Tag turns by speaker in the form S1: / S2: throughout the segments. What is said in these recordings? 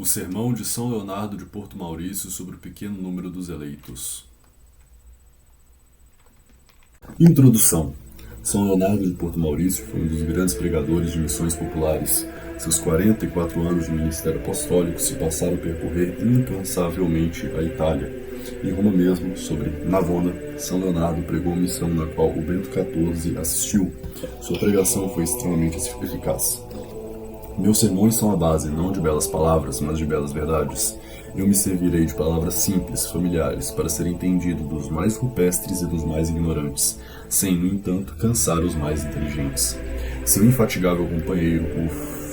S1: O sermão de São Leonardo de Porto Maurício sobre o pequeno número dos eleitos. Introdução. São Leonardo de Porto Maurício foi um dos grandes pregadores de missões populares. Seus 44 anos de ministério apostólico se passaram a percorrer incansavelmente a Itália. Em Roma mesmo, sobre Navona, São Leonardo pregou uma missão na qual o Bento XIV assistiu. Sua pregação foi extremamente eficaz. Meus sermões são a base não de belas palavras, mas de belas verdades. Eu me servirei de palavras simples, familiares, para ser entendido dos mais rupestres e dos mais ignorantes, sem, no entanto, cansar os mais inteligentes. Seu infatigável companheiro, o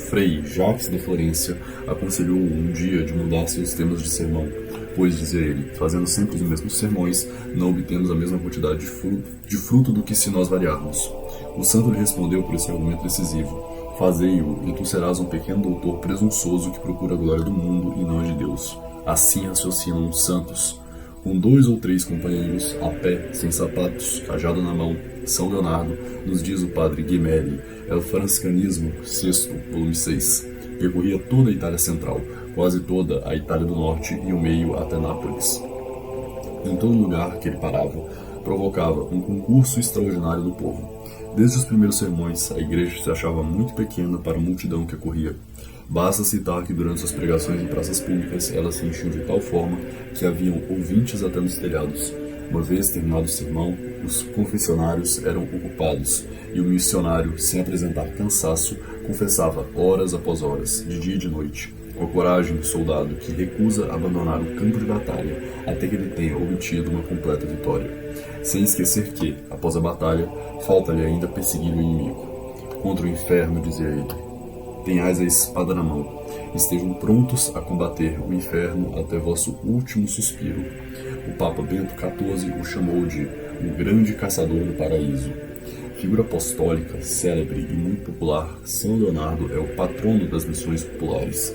S1: Frei Jacques de Florência, aconselhou-o um dia de mudar seus temas de sermão, pois, dizia ele, fazendo sempre os mesmos sermões, não obtemos a mesma quantidade de fruto do que se nós variarmos. O santo lhe respondeu por esse argumento decisivo: fazei-o, e tu serás um pequeno doutor presunçoso que procura a glória do mundo e não a de Deus. Assim raciocinam os santos. Com 2 ou 3 companheiros, a pé, sem sapatos, cajado na mão, São Leonardo, nos diz o padre Gemelli, El Franciscanismo, VI, volume 6, percorria toda a Itália Central, quase toda a Itália do Norte e o meio até Nápoles. Em todo lugar que ele parava, provocava um concurso extraordinário do povo. Desde os primeiros sermões, a igreja se achava muito pequena para a multidão que acorria. Basta citar que durante suas pregações em praças públicas, ela se enchiam de tal forma que haviam ouvintes até nos telhados. Uma vez terminado o sermão, os confessionários eram ocupados, e o missionário, sem apresentar cansaço, confessava horas após horas, de dia e de noite, com a coragem do soldado que recusa abandonar o campo de batalha até que ele tenha obtido uma completa vitória. Sem esquecer que, após a batalha, falta-lhe ainda perseguir o inimigo. Contra o inferno, dizia ele, tenhais a espada na mão, estejam prontos a combater o inferno até vosso último suspiro. O Papa Bento XIV o chamou de o grande caçador do paraíso. Figura apostólica, célebre e muito popular, São Leonardo é o patrono das missões populares.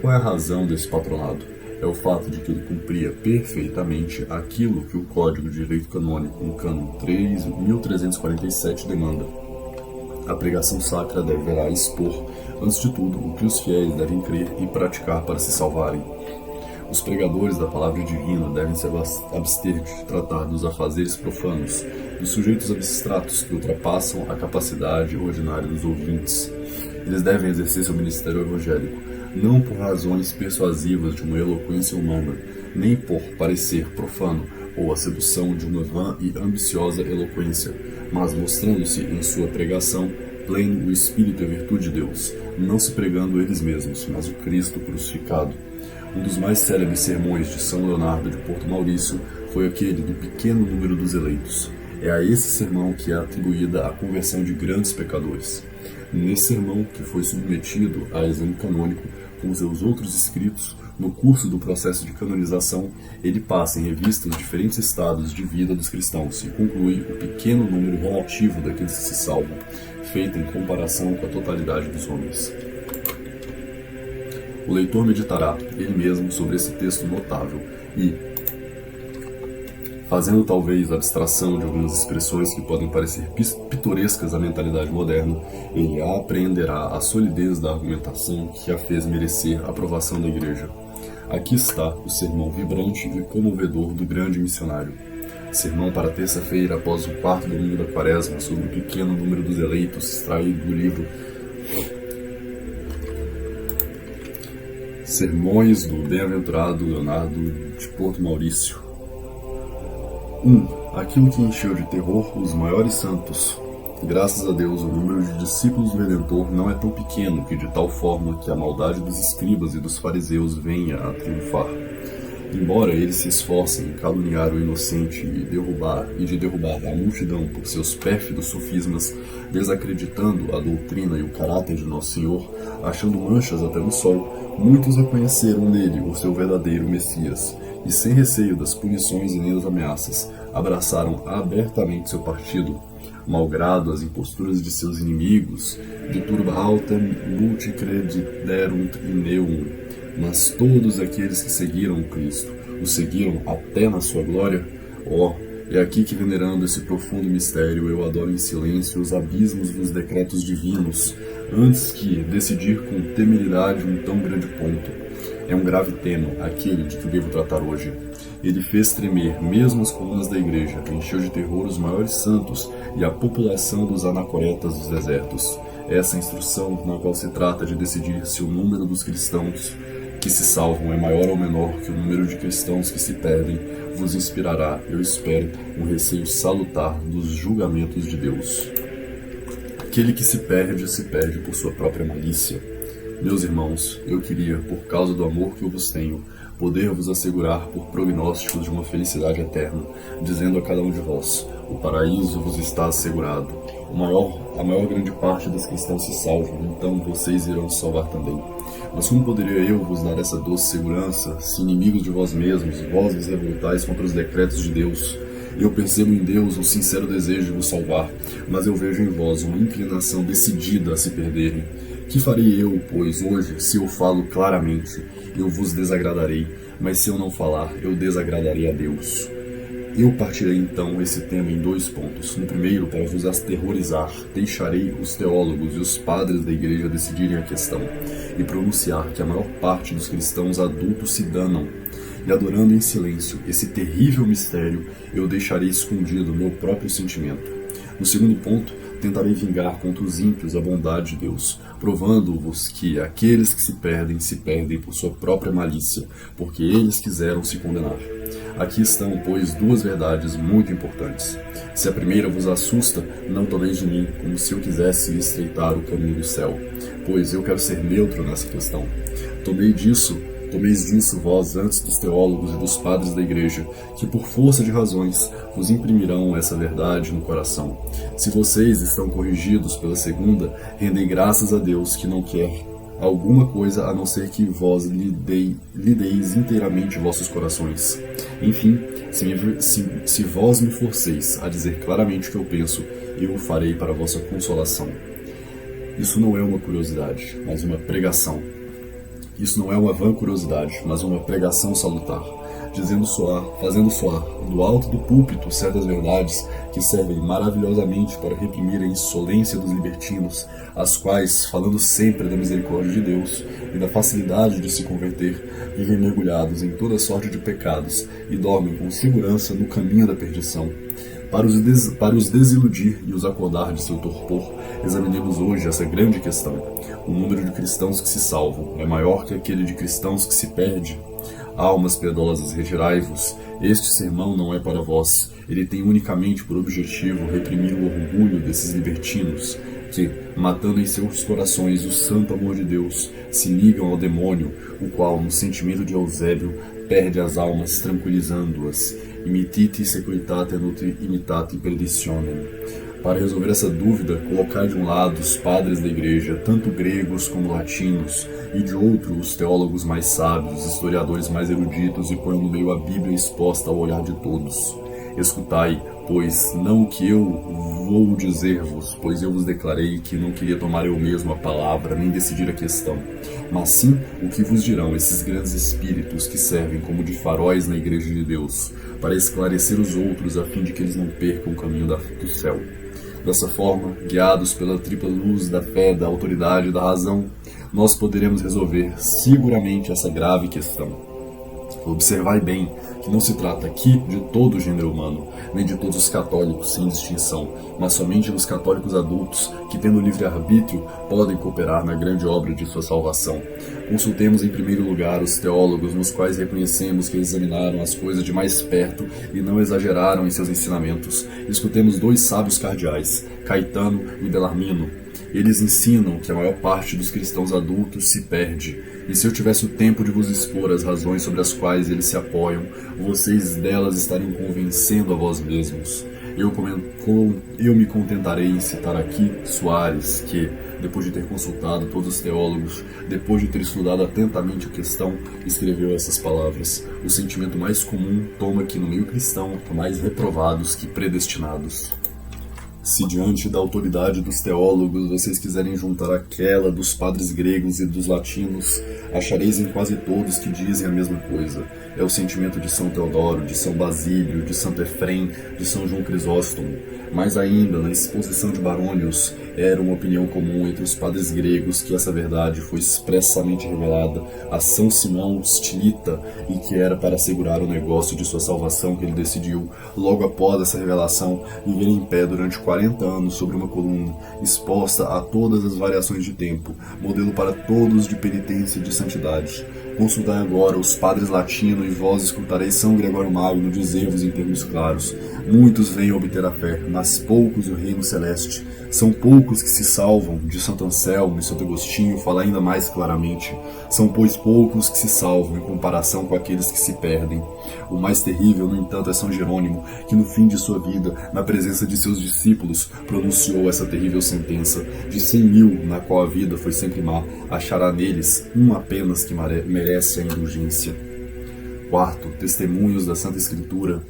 S1: Qual é a razão desse patronado? É o fato de que ele cumpria perfeitamente aquilo que o Código de Direito Canônico, no Cânon 1347, demanda. A pregação sacra deverá expor, antes de tudo, o que os fiéis devem crer e praticar para se salvarem. Os pregadores da palavra divina devem se abster de tratar dos afazeres profanos, dos sujeitos abstratos que ultrapassam a capacidade ordinária dos ouvintes. Eles devem exercer seu ministério evangélico, não por razões persuasivas de uma eloquência humana, nem por parecer profano ou a sedução de uma vã e ambiciosa eloquência, mas mostrando-se em sua pregação pleno o Espírito e a virtude de Deus, não se pregando eles mesmos, mas o Cristo crucificado. Um dos mais célebres sermões de São Leonardo de Porto Maurício foi aquele do pequeno número dos eleitos. É a esse sermão que é atribuída a conversão de grandes pecadores. Nesse sermão, que foi submetido a exame canônico com seus outros escritos, no curso do processo de canonização, ele passa em revista os diferentes estados de vida dos cristãos e conclui o pequeno número relativo daqueles que se salvam, feito em comparação com a totalidade dos homens. O leitor meditará, ele mesmo, sobre esse texto notável e, fazendo talvez abstração de algumas expressões que podem parecer pitorescas à mentalidade moderna, ele apreenderá a solidez da argumentação que a fez merecer a aprovação da Igreja. Aqui está o sermão vibrante e comovedor do grande missionário. Sermão para terça-feira após o 4º domingo da Quaresma sobre o pequeno número dos eleitos, extraído do livro Sermões do Bem-aventurado Leonardo de Porto Maurício. 1. Aquilo que encheu de terror os maiores santos. Graças a Deus, o número de discípulos do Redentor não é tão pequeno que de tal forma que a maldade dos escribas e dos fariseus venha a triunfar. Embora eles se esforcem em caluniar o inocente e de derrubar a multidão por seus pérfidos sofismas, desacreditando a doutrina e o caráter de Nosso Senhor, achando manchas até no sol, muitos reconheceram nele o seu verdadeiro Messias, e sem receio das punições e nem das ameaças, abraçaram abertamente seu partido, malgrado as imposturas de seus inimigos, de turba altem multicrediderunt in eum, mas todos aqueles que seguiram Cristo, o seguiram até na sua glória. É aqui que, venerando esse profundo mistério, eu adoro em silêncio os abismos dos decretos divinos, antes que decidir com temeridade um tão grande ponto. É um grave tema aquele de que devo tratar hoje. Ele fez tremer mesmo as colunas da igreja, encheu de terror os maiores santos e a população dos anacoretas dos desertos. Essa instrução, na qual se trata de decidir se o número dos cristãos que se salvam é maior ou menor que o número de cristãos que se perdem, vos inspirará, eu espero, um receio salutar dos julgamentos de Deus. Aquele que se perde por sua própria malícia. Meus irmãos, eu queria, por causa do amor que eu vos tenho, poder vos assegurar por prognósticos de uma felicidade eterna, dizendo a cada um de vós, o paraíso vos está assegurado. A maior grande parte dos cristãos se salvam, então vocês irão se salvar também. Mas como poderia eu vos dar essa doce segurança, se inimigos de vós mesmos, vós vos revoltais contra os decretos de Deus? Eu percebo em Deus um sincero desejo de vos salvar, mas eu vejo em vós uma inclinação decidida a se perderem. Que farei eu, pois, hoje, se eu falo claramente? Eu vos desagradarei, mas se eu não falar, eu desagradarei a Deus. Eu partirei então esse tema em 2 pontos. No primeiro, para vos aterrorizar, deixarei os teólogos e os padres da igreja decidirem a questão e pronunciar que a maior parte dos cristãos adultos se danam. E adorando em silêncio esse terrível mistério, eu deixarei escondido meu próprio sentimento. No segundo ponto, tentarei vingar contra os ímpios a bondade de Deus, provando-vos que aqueles que se perdem por sua própria malícia, porque eles quiseram se condenar. Aqui estão, pois, 2 verdades muito importantes. Se a primeira vos assusta, não tomeis de mim, como se eu quisesse estreitar o caminho do céu, pois eu quero ser neutro nessa questão. Tomeis disso vós antes dos teólogos e dos padres da igreja, que por força de razões vos imprimirão essa verdade no coração. Se vocês estão corrigidos pela segunda, rendei graças a Deus que não quer alguma coisa a não ser que vós lhe deis inteiramente vossos corações. Enfim, se vós me forceis a dizer claramente o que eu penso, eu o farei para a vossa consolação. Isso não é uma curiosidade, mas uma pregação. Isso não é uma vã curiosidade, mas uma pregação salutar, fazendo soar do alto do púlpito certas verdades que servem maravilhosamente para reprimir a insolência dos libertinos, as quais, falando sempre da misericórdia de Deus e da facilidade de se converter, vivem mergulhados em toda sorte de pecados e dormem com segurança no caminho da perdição. Para os desiludir e os acordar de seu torpor, examinemos hoje essa grande questão. O número de cristãos que se salvam é maior que aquele de cristãos que se perde? Almas piedosas, retirai-vos. Este sermão não é para vós. Ele tem unicamente por objetivo reprimir o orgulho desses libertinos, que, matando em seus corações o santo amor de Deus, se ligam ao demônio, o qual, no sentimento de Eusébio, perde as almas tranquilizando-as. Imitite securitate nut imitate perditionem. Para resolver essa dúvida, colocai de um lado os padres da igreja, tanto gregos como latinos, e de outro os teólogos mais sábios, os historiadores mais eruditos, e ponham no meio a Bíblia exposta ao olhar de todos. Escutai, pois, não o que eu vou dizer-vos, pois eu vos declarei que não queria tomar eu mesmo a palavra, nem decidir a questão, mas sim o que vos dirão esses grandes espíritos que servem como de faróis na igreja de Deus, para esclarecer os outros a fim de que eles não percam o caminho do céu. Dessa forma, guiados pela tripla luz da fé, da autoridade e da razão, nós poderemos resolver seguramente essa grave questão. Observai bem que não se trata aqui de todo o gênero humano, nem de todos os católicos sem distinção, mas somente dos católicos adultos que, tendo livre-arbítrio, podem cooperar na grande obra de sua salvação. Consultemos em primeiro lugar os teólogos, nos quais reconhecemos que examinaram as coisas de mais perto e não exageraram em seus ensinamentos. Escutemos 2 sábios cardeais, Caetano e Bellarmino. Eles ensinam que a maior parte dos cristãos adultos se perde, e se eu tivesse o tempo de vos expor as razões sobre as quais eles se apoiam, vocês delas estariam convencendo a vós mesmos. Eu me contentarei em citar aqui Soares, que, depois de ter consultado todos os teólogos, depois de ter estudado atentamente a questão, escreveu essas palavras: o sentimento mais comum toma que no meio cristão há mais reprovados que predestinados. Se diante da autoridade dos teólogos vocês quiserem juntar aquela dos padres gregos e dos latinos, achareis em quase todos que dizem a mesma coisa. É o sentimento de São Teodoro, de São Basílio, de Santo Efrem, de São João Crisóstomo. Mais ainda, na exposição de Barônios, era uma opinião comum entre os padres gregos que essa verdade foi expressamente revelada a São Simão Stilita e que era para assegurar o negócio de sua salvação que ele decidiu, logo após essa revelação, viver em pé durante 40 anos sobre uma coluna, exposta a todas as variações de tempo, modelo para todos de penitência e de santidade. Consultai agora os padres latinos e vós escutareis São Gregório Magno dizer-vos em termos claros: muitos vêm obter a fé, mas poucos o reino celeste. São poucos que se salvam, de Santo Anselmo e Santo Agostinho fala ainda mais claramente. São, pois, poucos que se salvam em comparação com aqueles que se perdem. O mais terrível, no entanto, é São Jerônimo, que no fim de sua vida, na presença de seus discípulos, pronunciou essa terrível sentença: de 100.000, na qual a vida foi sempre má, achará neles um apenas que merece a indulgência. Quarto, testemunhos da Santa Escritura.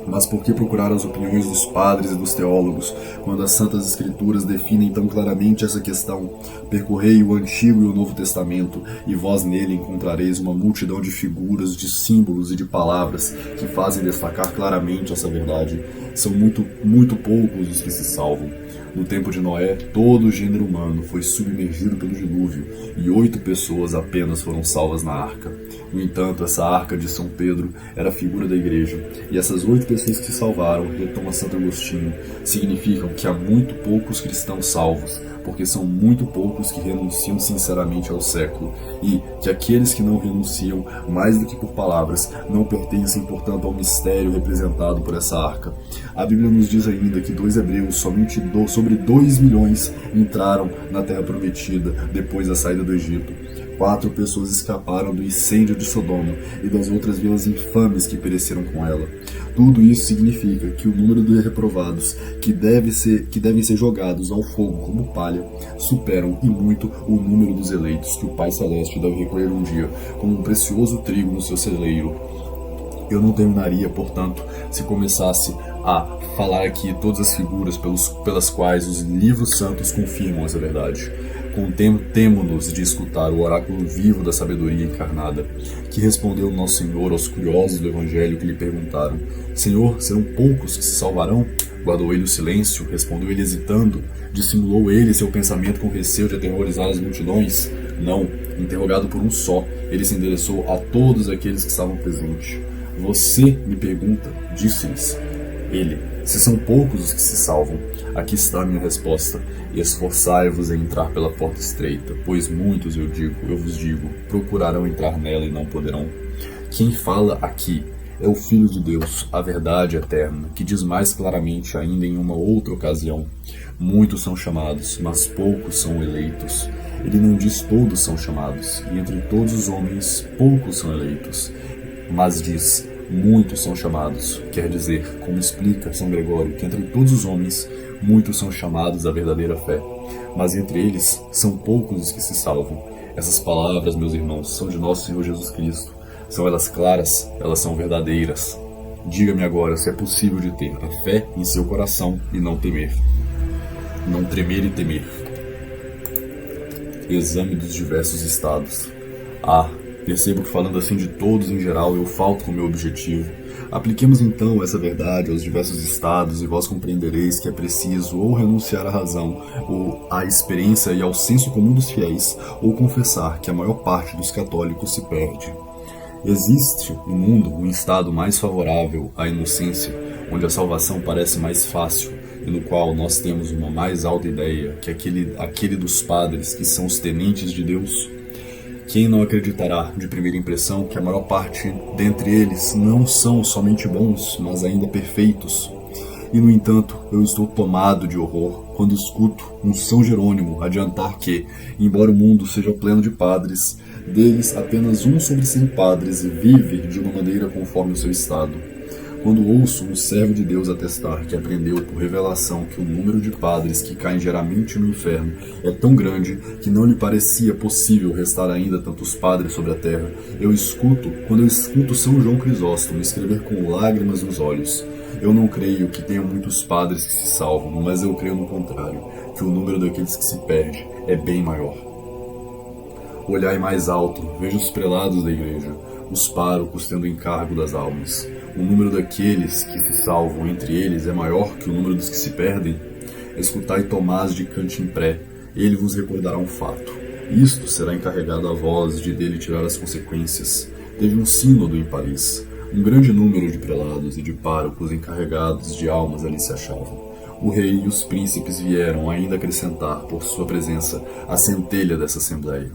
S1: Mas por que procurar as opiniões dos padres e dos teólogos, quando as Santas Escrituras definem tão claramente essa questão? Percorrei o Antigo e o Novo Testamento, e vós nele encontrareis uma multidão de figuras, de símbolos e de palavras que fazem destacar claramente essa verdade. São muito poucos os que se salvam. No tempo de Noé, todo o gênero humano foi submergido pelo dilúvio, e 8 pessoas apenas foram salvas na arca. No entanto, essa arca de São Pedro era a figura da igreja, e essas 8 pessoas que se salvaram, retoma Santo Agostinho, significam que há muito poucos cristãos salvos, porque são muito poucos que renunciam sinceramente ao século, e que aqueles que não renunciam, mais do que por palavras, não pertencem, portanto, ao mistério representado por essa arca. A Bíblia nos diz ainda que 2 hebreus, somente sobre 2 milhões, entraram na Terra Prometida depois da saída do Egito. 4 pessoas escaparam do incêndio de Sodoma e das outras vilas infames que pereceram com ela. Tudo isso significa que o número de reprovados que devem ser jogados ao fogo como palha superam e muito o número dos eleitos que o Pai Celeste deve recolher um dia como um precioso trigo no seu celeiro. Eu não terminaria, portanto, se começasse a falar aqui todas as figuras pelas quais os livros santos confirmam essa verdade. Contemo-nos de escutar o oráculo vivo da sabedoria encarnada, que respondeu Nosso Senhor aos curiosos do Evangelho que lhe perguntaram: Senhor, serão poucos que se salvarão? Guardou ele o silêncio? Respondeu ele hesitando? Dissimulou ele seu pensamento com receio de aterrorizar as multidões? Não, interrogado por um só, ele se endereçou a todos aqueles que estavam presentes. Você me pergunta, disse-lhes ele, se são poucos os que se salvam. Aqui está a minha resposta: esforçai-vos em entrar pela porta estreita, pois muitos, eu vos digo, procurarão entrar nela e não poderão. Quem fala aqui é o Filho de Deus, a verdade eterna, que diz mais claramente ainda em uma outra ocasião: muitos são chamados, mas poucos são eleitos. Ele não diz todos são chamados, e entre todos os homens poucos são eleitos, mas diz muitos são chamados. Quer dizer, como explica São Gregório, que entre todos os homens muitos são chamados à verdadeira fé, mas entre eles são poucos os que se salvam. Essas palavras, meus irmãos, são de nosso Senhor Jesus Cristo. São elas claras, elas são verdadeiras. Diga-me agora se é possível de ter a fé em seu coração e não temer. Não tremer e temer. Exame dos diversos estados. Percebo que falando assim de todos em geral eu falto com o meu objetivo. Apliquemos então essa verdade aos diversos estados e vós compreendereis que é preciso ou renunciar à razão, ou à experiência e ao senso comum dos fiéis, ou confessar que a maior parte dos católicos se perde. Existe no mundo um estado mais favorável à inocência, onde a salvação parece mais fácil e no qual nós temos uma mais alta ideia que aquele dos padres que são os tenentes de Deus? Quem não acreditará, de primeira impressão, que a maior parte dentre eles não são somente bons, mas ainda perfeitos? E, no entanto, eu estou tomado de horror quando escuto um São Jerônimo adiantar que, embora o mundo seja pleno de padres, deles apenas 1 sobre 100 padres vive de uma maneira conforme o seu estado. Quando ouço um servo de Deus atestar que aprendeu por revelação que o número de padres que caem geralmente no inferno é tão grande que não lhe parecia possível restar ainda tantos padres sobre a terra, quando eu escuto São João Crisóstomo escrever com lágrimas nos olhos: Eu não creio que tenha muitos padres que se salvam, mas eu creio no contrário, que o número daqueles que se perde é bem maior. Olhai mais alto, veja os prelados da igreja, os párocos tendo encargo das almas. O número daqueles que se salvam entre eles é maior que o número dos que se perdem. Escutai Tomás de Cantimpré, ele vos recordará um fato. Isto será encarregado a vós de dele tirar as consequências. Teve um sínodo em Paris. Um grande número de prelados e de párocos encarregados de almas ali se achavam. O rei e os príncipes vieram ainda acrescentar, por sua presença, a centelha dessa assembleia.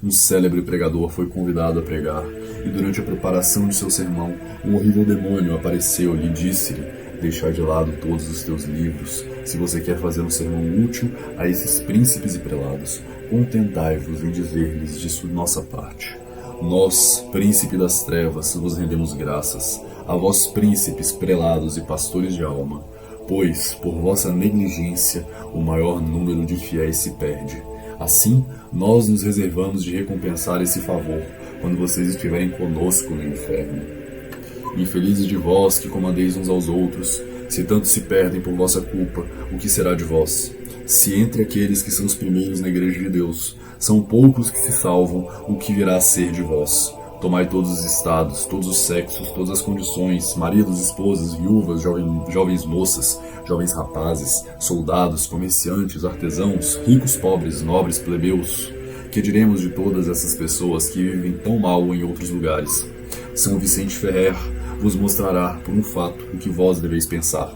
S1: Um célebre pregador foi convidado a pregar, e durante a preparação de seu sermão, um horrível demônio apareceu-lhe e disse-lhe: deixai de lado todos os teus livros, se você quer fazer um sermão útil a esses príncipes e prelados, contentai-vos em dizer-lhes de nossa parte. Nós, príncipe das trevas, vos rendemos graças, a vós príncipes, prelados e pastores de alma, pois, por vossa negligência, o maior número de fiéis se perde. Assim, nós nos reservamos de recompensar esse favor, quando vocês estiverem conosco no inferno. Infelizes de vós que comandeis uns aos outros, se tanto se perdem por vossa culpa, o que será de vós? Se entre aqueles que são os primeiros na igreja de Deus, são poucos que se salvam, o que virá a ser de vós? Tomai todos os estados, todos os sexos, todas as condições, maridos, esposas, viúvas, jovens moças, jovens rapazes, soldados, comerciantes, artesãos, ricos, pobres, nobres, plebeus. Que diremos de todas essas pessoas que vivem tão mal em outros lugares? São Vicente Ferrer vos mostrará, por um fato, o que vós deveis pensar.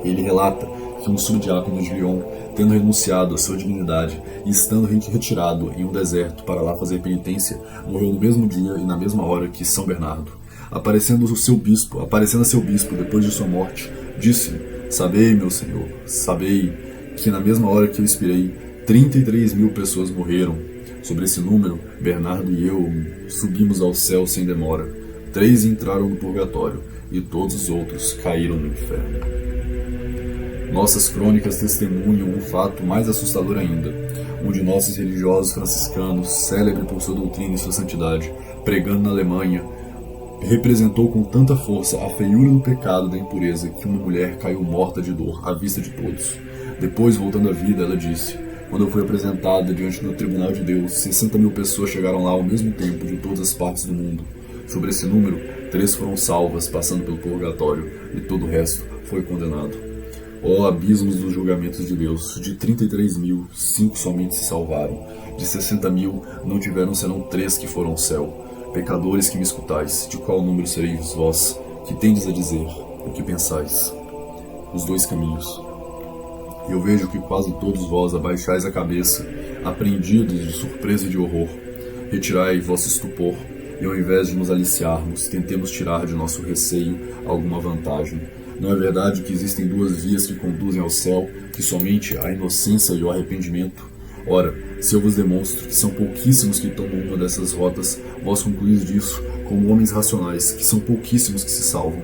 S1: Ele relata que um subdiácono de Lyon, tendo renunciado à sua dignidade e estando retirado em um deserto para lá fazer penitência, morreu no mesmo dia e na mesma hora que São Bernardo. Aparecendo a seu bispo depois de sua morte, disse-lhe: sabei, meu senhor, sabei que na mesma hora que eu expirei, 33.000 pessoas morreram. Sobre esse número, Bernardo e eu subimos ao céu sem demora. 3 entraram no purgatório e todos os outros caíram no inferno. Nossas crônicas testemunham um fato mais assustador ainda. Um de nossos religiosos franciscanos, célebre por sua doutrina e sua santidade, pregando na Alemanha, representou com tanta força a feiura do pecado e da impureza que uma mulher caiu morta de dor à vista de todos. Depois, voltando à vida, ela disse: quando eu fui apresentada diante do tribunal de Deus, 60.000 pessoas chegaram lá ao mesmo tempo de todas as partes do mundo. Sobre esse número, 3 foram salvas, passando pelo purgatório, e todo o resto foi condenado. Ó abismos dos julgamentos de Deus, de 33.000, 5 somente se salvaram. De 60.000, não tiveram senão 3 que foram ao céu. Pecadores que me escutais, de qual número sereis vós, que tendes a dizer, o que pensais? Os 2 caminhos. Eu vejo que quase todos vós abaixais a cabeça, apreendidos de surpresa e de horror. Retirai vosso estupor, e ao invés de nos aliciarmos, tentemos tirar de nosso receio alguma vantagem. Não é verdade que existem 2 vias que conduzem ao céu, que somente a inocência e o arrependimento? Ora, se eu vos demonstro que são pouquíssimos que tomam uma dessas rotas, vós concluís disso, como homens racionais, que são pouquíssimos que se salvam.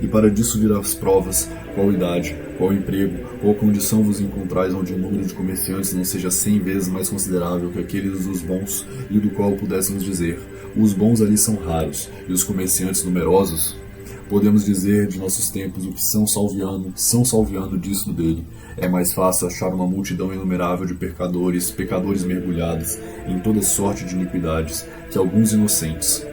S1: E para disso vir as provas, qual idade, qual emprego, qual condição vos encontrais onde o número de comerciantes não seja 100 vezes mais considerável que aqueles dos bons, e do qual pudéssemos dizer: os bons ali são raros, e os comerciantes numerosos? Podemos dizer de nossos tempos o que São Salviano disse dele. É mais fácil achar uma multidão inumerável de pecadores mergulhados em toda sorte de iniquidades, que alguns inocentes.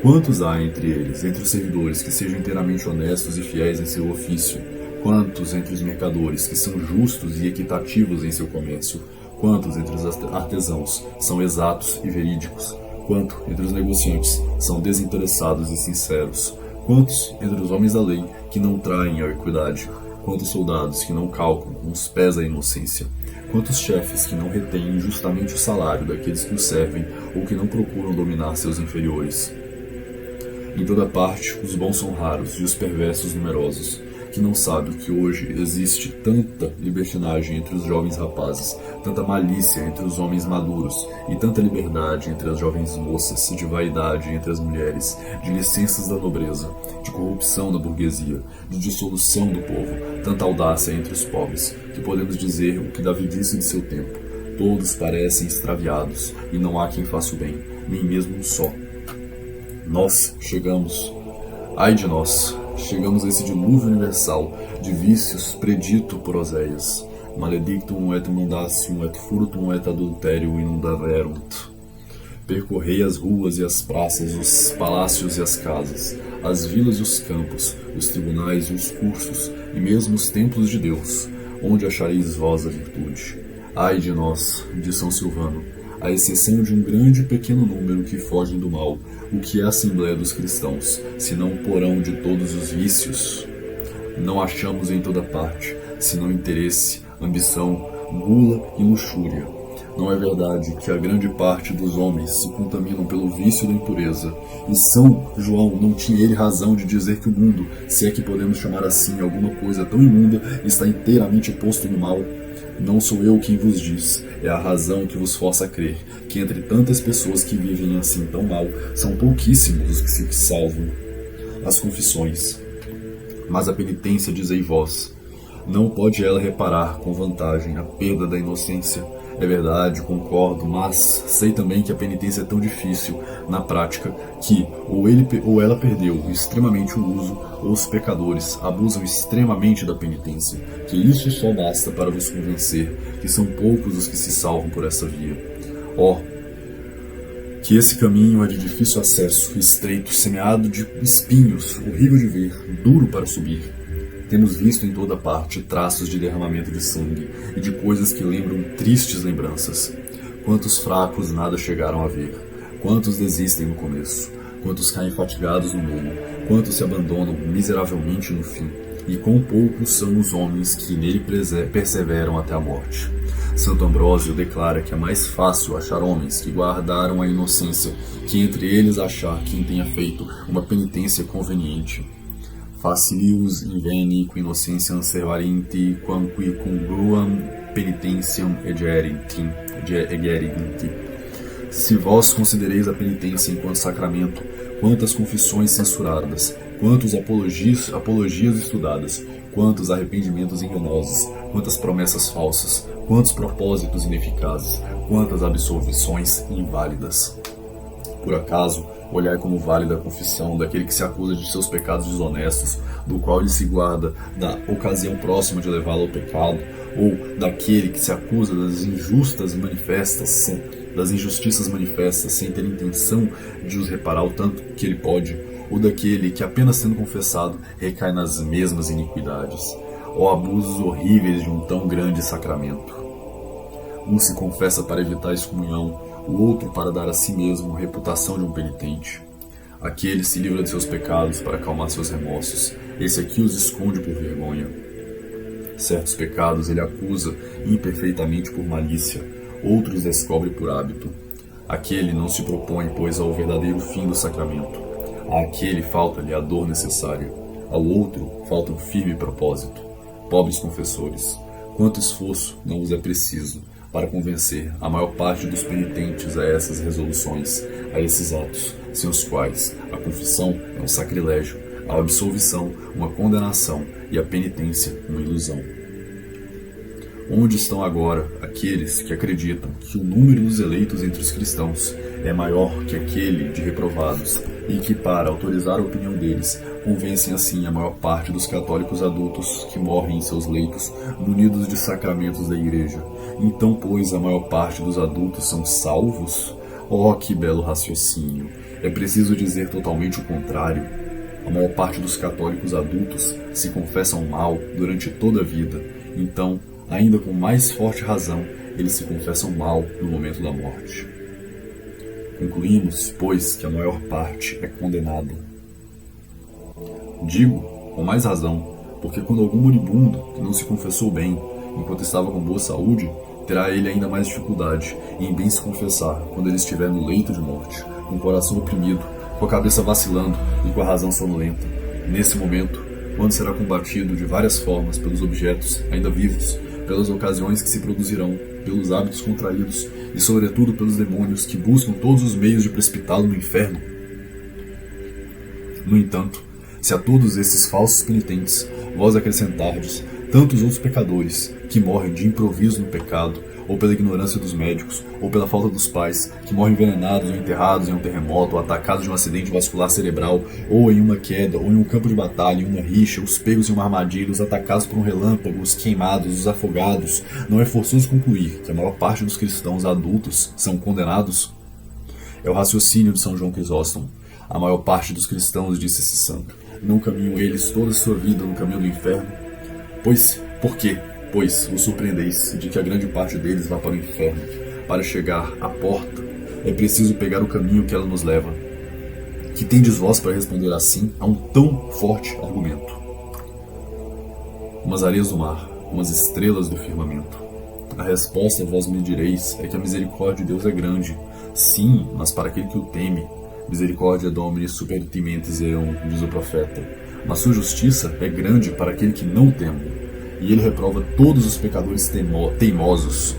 S1: Quantos há entre eles, entre os servidores, que sejam inteiramente honestos e fiéis em seu ofício? Quantos entre os mercadores, que são justos e equitativos em seu comércio? Quantos entre os artesãos são exatos e verídicos? Quanto entre os negociantes são desinteressados e sinceros? Quantos entre os homens da lei que não traem a equidade? Quantos soldados que não calcam com os pés a inocência? Quantos chefes que não retêm injustamente o salário daqueles que os servem ou que não procuram dominar seus inferiores? Em toda parte, os bons são raros e os perversos numerosos, que não sabem que hoje existe tanta libertinagem entre os jovens rapazes, tanta malícia entre os homens maduros e tanta liberdade entre as jovens moças, de vaidade entre as mulheres, de licenças da nobreza, de corrupção da burguesia, de dissolução do povo, tanta audácia entre os pobres, que podemos dizer o que Davi disse de seu tempo: todos parecem extraviados e não há quem faça o bem, nem mesmo um só. Nós chegamos, ai de nós, chegamos a esse dilúvio universal de vícios predito por Oséias. Maledictum et mendacium et furtum et adulterium inundaverunt. Percorrei as ruas e as praças, os palácios e as casas, as vilas e os campos, os tribunais e os cursos, e mesmo os templos de Deus, onde achareis vós a virtude. Ai de nós, de São Silvano, à exceção de um grande e pequeno número que fogem do mal, o que é a Assembleia dos Cristãos, senão o porão de todos os vícios? Não achamos em toda parte, senão interesse, ambição, gula e luxúria. Não é verdade que a grande parte dos homens se contaminam pelo vício da impureza, e São João não tinha ele razão de dizer que o mundo, se é que podemos chamar assim alguma coisa tão imunda, está inteiramente posto no mal? Não sou eu quem vos diz, é a razão que vos força a crer, que entre tantas pessoas que vivem assim tão mal, são pouquíssimos os que se salvam. As confissões. Mas a penitência, dizei vós, não pode ela reparar com vantagem a perda da inocência? É verdade, concordo, mas sei também que a penitência é tão difícil, na prática, que ou ela perdeu extremamente o uso, ou os pecadores abusam extremamente da penitência, que isso só basta para vos convencer que são poucos os que se salvam por essa via. Que esse caminho é de difícil acesso, estreito, semeado de espinhos, horrível de ver, duro para subir. Temos visto em toda parte traços de derramamento de sangue e de coisas que lembram tristes lembranças. Quantos fracos nada chegaram a ver, quantos desistem no começo, quantos caem fatigados no meio, quantos se abandonam miseravelmente no fim, e quão poucos são os homens que nele perseveram até a morte. Santo Ambrósio declara que é mais fácil achar homens que guardaram a inocência que entre eles achar quem tenha feito uma penitência conveniente. Facilius inveni qui innocentiam servarinti, quamqui congruam penitentiam egerenti. Se vós considereis a penitência enquanto sacramento, quantas confissões censuradas, quantos apologias estudadas, quantos arrependimentos enganosos, quantas promessas falsas, quantos propósitos ineficazes, quantas absolvições inválidas. Por acaso, olhar como válida a confissão daquele que se acusa de seus pecados desonestos, do qual ele se guarda da ocasião próxima de levá-lo ao pecado, ou daquele que se acusa das injustiças manifestas sem ter intenção de os reparar o tanto que ele pode, ou daquele que, apenas tendo confessado, recai nas mesmas iniquidades. Ó abusos horríveis de um tão grande sacramento! Um se confessa para evitar a excomunhão, o outro para dar a si mesmo a reputação de um penitente. Aquele se livra de seus pecados para acalmar seus remorsos, esse aqui os esconde por vergonha. Certos pecados ele acusa imperfeitamente por malícia, outros descobre por hábito. Aquele não se propõe, pois, ao verdadeiro fim do sacramento. Àquele falta-lhe a dor necessária, ao outro falta um firme propósito. Pobres confessores, quanto esforço não vos é preciso para convencer a maior parte dos penitentes a essas resoluções, a esses atos, sem os quais a confissão é um sacrilégio, a absolvição uma condenação e a penitência uma ilusão. Onde estão agora aqueles que acreditam que o número dos eleitos entre os cristãos é maior que aquele de reprovados e que, para autorizar a opinião deles, convencem assim a maior parte dos católicos adultos que morrem em seus leitos munidos de sacramentos da Igreja? Então, pois, a maior parte dos adultos são salvos? Oh, que belo raciocínio! É preciso dizer totalmente o contrário. A maior parte dos católicos adultos se confessam mal durante toda a vida. Então, ainda com mais forte razão, eles se confessam mal no momento da morte. Concluímos, pois, que a maior parte é condenada. Digo, com mais razão, porque quando algum moribundo que não se confessou bem, enquanto estava com boa saúde, terá ele ainda mais dificuldade em bem se confessar quando ele estiver no leito de morte, com o coração oprimido, com a cabeça vacilando e com a razão sonolenta. Nesse momento, quando será combatido de várias formas pelos objetos ainda vivos, pelas ocasiões que se produzirão, pelos hábitos contraídos e, sobretudo, pelos demônios que buscam todos os meios de precipitá-lo no inferno. No entanto, se a todos esses falsos penitentes vós acrescentardes tantos outros pecadores que morrem de improviso no pecado, ou pela ignorância dos médicos, ou pela falta dos pais, que morrem envenenados ou enterrados em um terremoto, ou atacados de um acidente vascular cerebral, ou em uma queda, ou em um campo de batalha, em uma rixa, os pegos em uma armadilha, os atacados por um relâmpago, os queimados, os afogados. Não é forçoso concluir que a maior parte dos cristãos adultos são condenados? É o raciocínio de São João Crisóstomo. A maior parte dos cristãos, disse esse santo, não caminham eles toda a sua vida no caminho do inferno? Por quê? Pois vos surpreendeis de que a grande parte deles vá para o inferno. Para chegar à porta, é preciso pegar o caminho que ela nos leva. Que tendes vós para responder assim a um tão forte argumento? Umas areias do mar, umas estrelas do firmamento. A resposta, vós me direis, é que a misericórdia de Deus é grande. Sim, mas para aquele que o teme, misericórdia Domini super timentes eum, diz o profeta. Mas sua justiça é grande para aquele que não teme. E ele reprova todos os pecadores teimosos.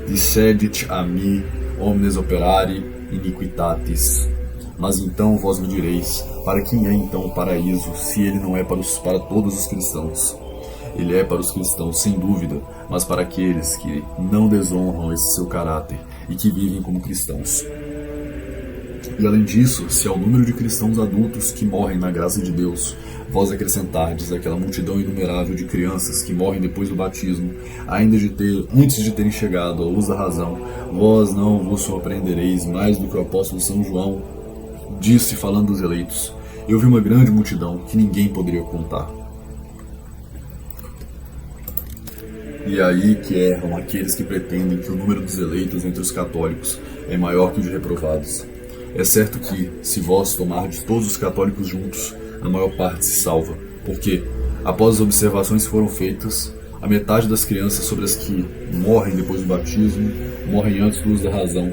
S1: Discedit a mi omnes operari iniquitatis. Mas então vós me direis, para quem é então o paraíso, se ele não é para todos os cristãos? Ele é para os cristãos, sem dúvida, mas para aqueles que não desonram esse seu caráter e que vivem como cristãos. E além disso, se ao número de cristãos adultos que morrem na graça de Deus, vós acrescentardes aquela multidão inumerável de crianças que morrem depois do batismo, antes de terem chegado à luz da razão, vós não vos surpreendereis mais do que o apóstolo São João disse falando dos eleitos. Eu vi uma grande multidão que ninguém poderia contar. E é aí que erram aqueles que pretendem que o número dos eleitos entre os católicos é maior que o de reprovados. É certo que, se vós tomardes todos os católicos juntos, a maior parte se salva, porque, após as observações que foram feitas, a metade das crianças sobre as que morrem depois do batismo, morrem antes do uso da razão.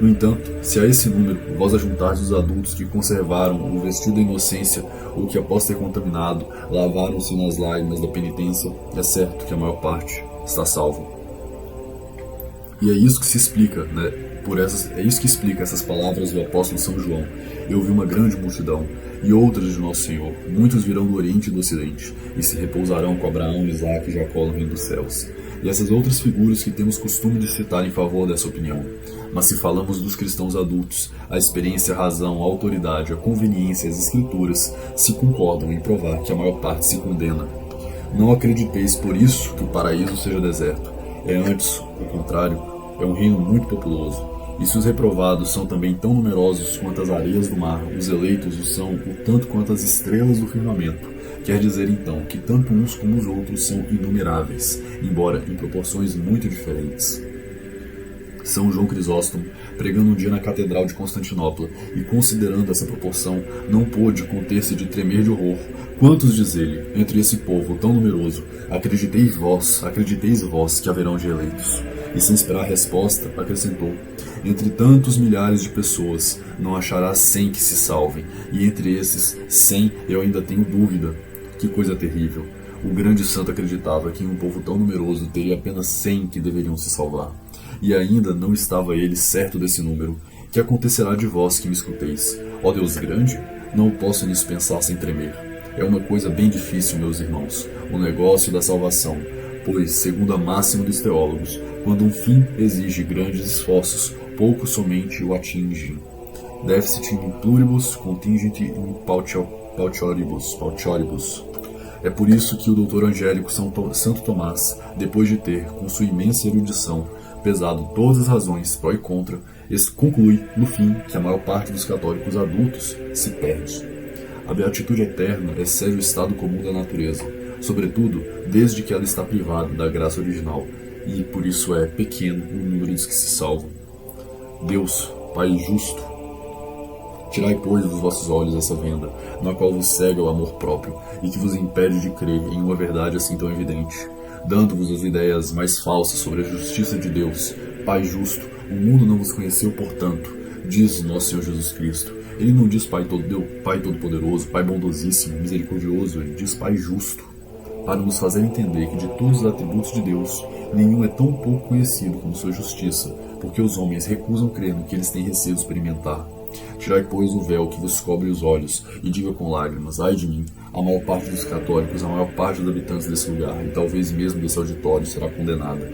S1: No entanto, se a esse número vós ajuntardes os adultos que conservaram o vestido da inocência ou que, após ter contaminado, lavaram-se nas lágrimas da penitência, é certo que a maior parte está salva. E é isso que se explica, é isso que explica essas palavras do apóstolo São João. Eu vi uma grande multidão, e outras de nosso Senhor. Muitos virão do Oriente e do Ocidente, e se repousarão com Abraão, Isaque e Jacó no reino dos céus. E essas outras figuras que temos costume de citar em favor dessa opinião. Mas se falamos dos cristãos adultos, a experiência, a razão, a autoridade, a conveniência e as escrituras se concordam em provar que a maior parte se condena. Não acrediteis por isso que o paraíso seja deserto. É antes, ao contrário, é um reino muito populoso. E se os reprovados são também tão numerosos quanto as areias do mar, os eleitos o são o tanto quanto as estrelas do firmamento. Quer dizer então que tanto uns como os outros são inumeráveis, embora em proporções muito diferentes. São João Crisóstomo, pregando um dia na Catedral de Constantinopla e considerando essa proporção, não pôde conter-se de tremer de horror. Quantos, diz ele, entre esse povo tão numeroso, acrediteis vós que haverão de eleitos? E sem esperar a resposta, acrescentou, entre tantos milhares de pessoas, não achará 100 que se salvem, e entre esses 100 eu ainda tenho dúvida. Que coisa terrível! O grande santo acreditava que em um povo tão numeroso teria apenas 100 que deveriam se salvar. E ainda não estava ele certo desse número. Que acontecerá de vós que me escuteis? Ó Deus grande, não posso nisso pensar sem tremer. É uma coisa bem difícil, meus irmãos, o negócio da salvação, pois, segundo a máxima dos teólogos, quando um fim exige grandes esforços, pouco somente o atinge. Deficit in pluribus contingit in paucioribus. É por isso que o doutor angélico Santo Tomás, depois de ter, com sua imensa erudição, pesado todas as razões pró e contra, conclui, no fim, que a maior parte dos católicos adultos se perde. A beatitude eterna excede o estado comum da natureza, sobretudo desde que ela está privada da graça original, e por isso é pequeno o número dos que se salvam. Deus, Pai justo, tirai, pois, dos vossos olhos essa venda, na qual vos cega o amor próprio, e que vos impede de crer em uma verdade assim tão evidente, dando-vos as ideias mais falsas sobre a justiça de Deus. Pai justo, o mundo não vos conheceu, portanto, diz nosso Senhor Jesus Cristo. Ele não diz Pai Todo-Poderoso, Pai Bondosíssimo, Misericordioso, ele diz Pai Justo, para nos fazer entender que de todos os atributos de Deus, nenhum é tão pouco conhecido como sua justiça, porque os homens recusam crer no que eles têm receio de experimentar. Tirai, pois, o véu que vos cobre os olhos, e diga com lágrimas, ai de mim, A maior parte dos católicos, a maior parte dos habitantes desse lugar, e talvez mesmo desse auditório, será condenada.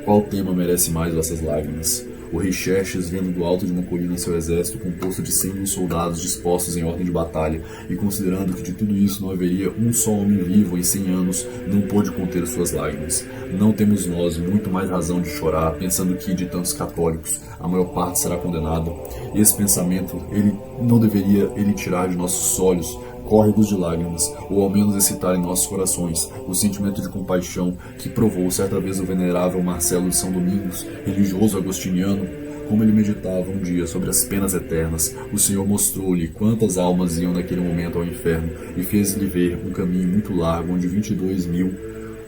S1: Qual tema merece mais vossas lágrimas? O rei Xerxes, vendo do alto de uma colina seu exército composto de 100.000 soldados dispostos em ordem de batalha, e considerando que de tudo isso não haveria um só homem vivo em 100 anos, não pôde conter suas lágrimas. Não temos nós muito mais razão de chorar, pensando que de tantos católicos a maior parte será condenada? Esse pensamento, ele não deveria tirar de nossos olhos córregos de lágrimas, ou ao menos excitar em nossos corações o sentimento de compaixão que provou certa vez o venerável Marcelo de São Domingos, religioso agostiniano. Como ele meditava um dia sobre as penas eternas, o Senhor mostrou-lhe quantas almas iam naquele momento ao inferno e fez-lhe ver um caminho muito largo onde 22.000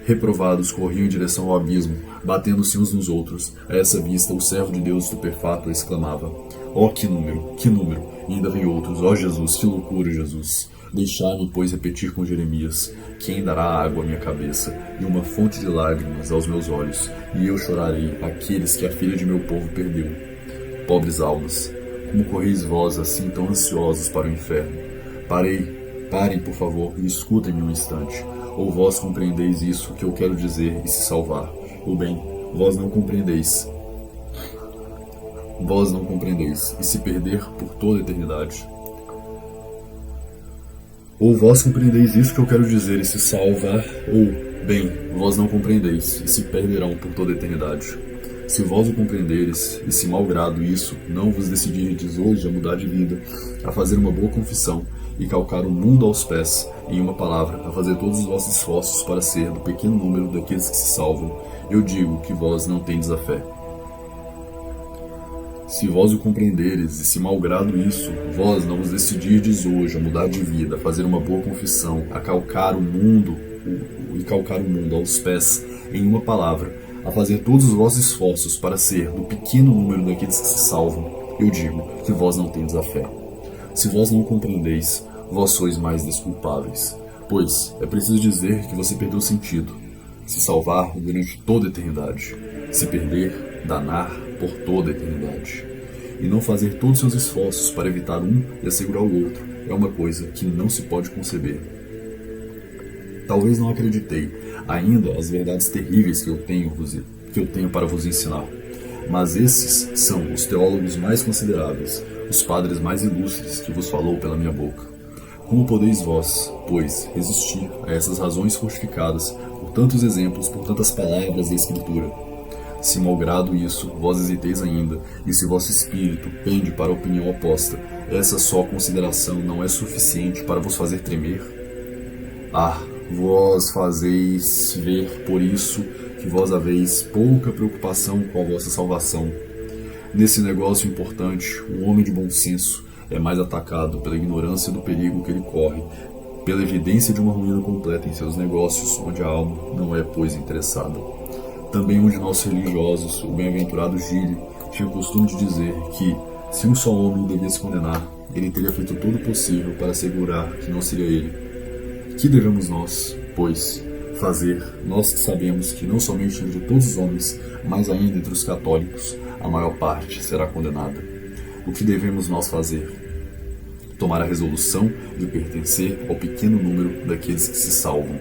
S1: reprovados corriam em direção ao abismo, batendo-se uns nos outros. A essa vista, o servo de Deus estupefato exclamava: "Ó, que número, que número!" E ainda vem outros: "Ó Jesus, que loucura, Jesus!" Deixai-me, pois, repetir com Jeremias: "Quem dará água à minha cabeça e uma fonte de lágrimas aos meus olhos? E eu chorarei aqueles que a filha de meu povo perdeu." Pobres almas, como correis vós assim tão ansiosos para o inferno? Parem, por favor, e escutem-me um instante. Ou vós compreendeis isso que eu quero dizer e se salvar? Ou bem, vós não compreendeis e se perder por toda a eternidade. Ou vós compreendeis isso que eu quero dizer e se salvar, ou, bem, vós não compreendeis e se perderão por toda a eternidade. Se vós o compreenderes, e se malgrado isso, não vos decidirdes hoje a mudar de vida, a fazer uma boa confissão e calcar o mundo aos pés, em uma palavra, a fazer todos os vossos esforços para ser do pequeno número daqueles que se salvam, eu digo que vós não tendes a fé. Se vós o compreenderes, e se malgrado isso, vós não vos decidirdes hoje a mudar de vida, a fazer uma boa confissão, a calcar o mundo aos pés, em uma palavra, a fazer todos os vossos esforços para ser do pequeno número daqueles que se salvam, eu digo que vós não tendes a fé. Se vós não compreendeis, vós sois mais desculpáveis, pois é preciso dizer que você perdeu o sentido, se salvar durante toda a eternidade, se perder, danar por toda a eternidade. E não fazer todos os seus esforços para evitar um e assegurar o outro é uma coisa que não se pode conceber. Talvez não acreditei ainda as verdades terríveis que eu tenho para vos ensinar, mas esses são os teólogos mais consideráveis, os padres mais ilustres que vos falou pela minha boca. Como podeis vós, pois, resistir a essas razões fortificadas por tantos exemplos, por tantas palavras da Escritura? Se malgrado isso, vós hesiteis ainda, e se vosso espírito pende para a opinião oposta, essa só consideração não é suficiente para vos fazer tremer? Ah, vós fazeis ver por isso que vós haveis pouca preocupação com a vossa salvação. Nesse negócio importante, um homem de bom senso é mais atacado pela ignorância do perigo que ele corre, pela evidência de uma ruína completa em seus negócios, onde a alma não é, pois, interessada. Também um de nossos religiosos, o bem-aventurado Gile, tinha o costume de dizer que, se um só homem o devia se condenar, ele teria feito todo o possível para assegurar que não seria ele. Que devemos nós, pois, fazer, nós que sabemos que não somente entre todos os homens, mas ainda entre os católicos, a maior parte será condenada? O que devemos nós fazer? Tomar a resolução de pertencer ao pequeno número daqueles que se salvam.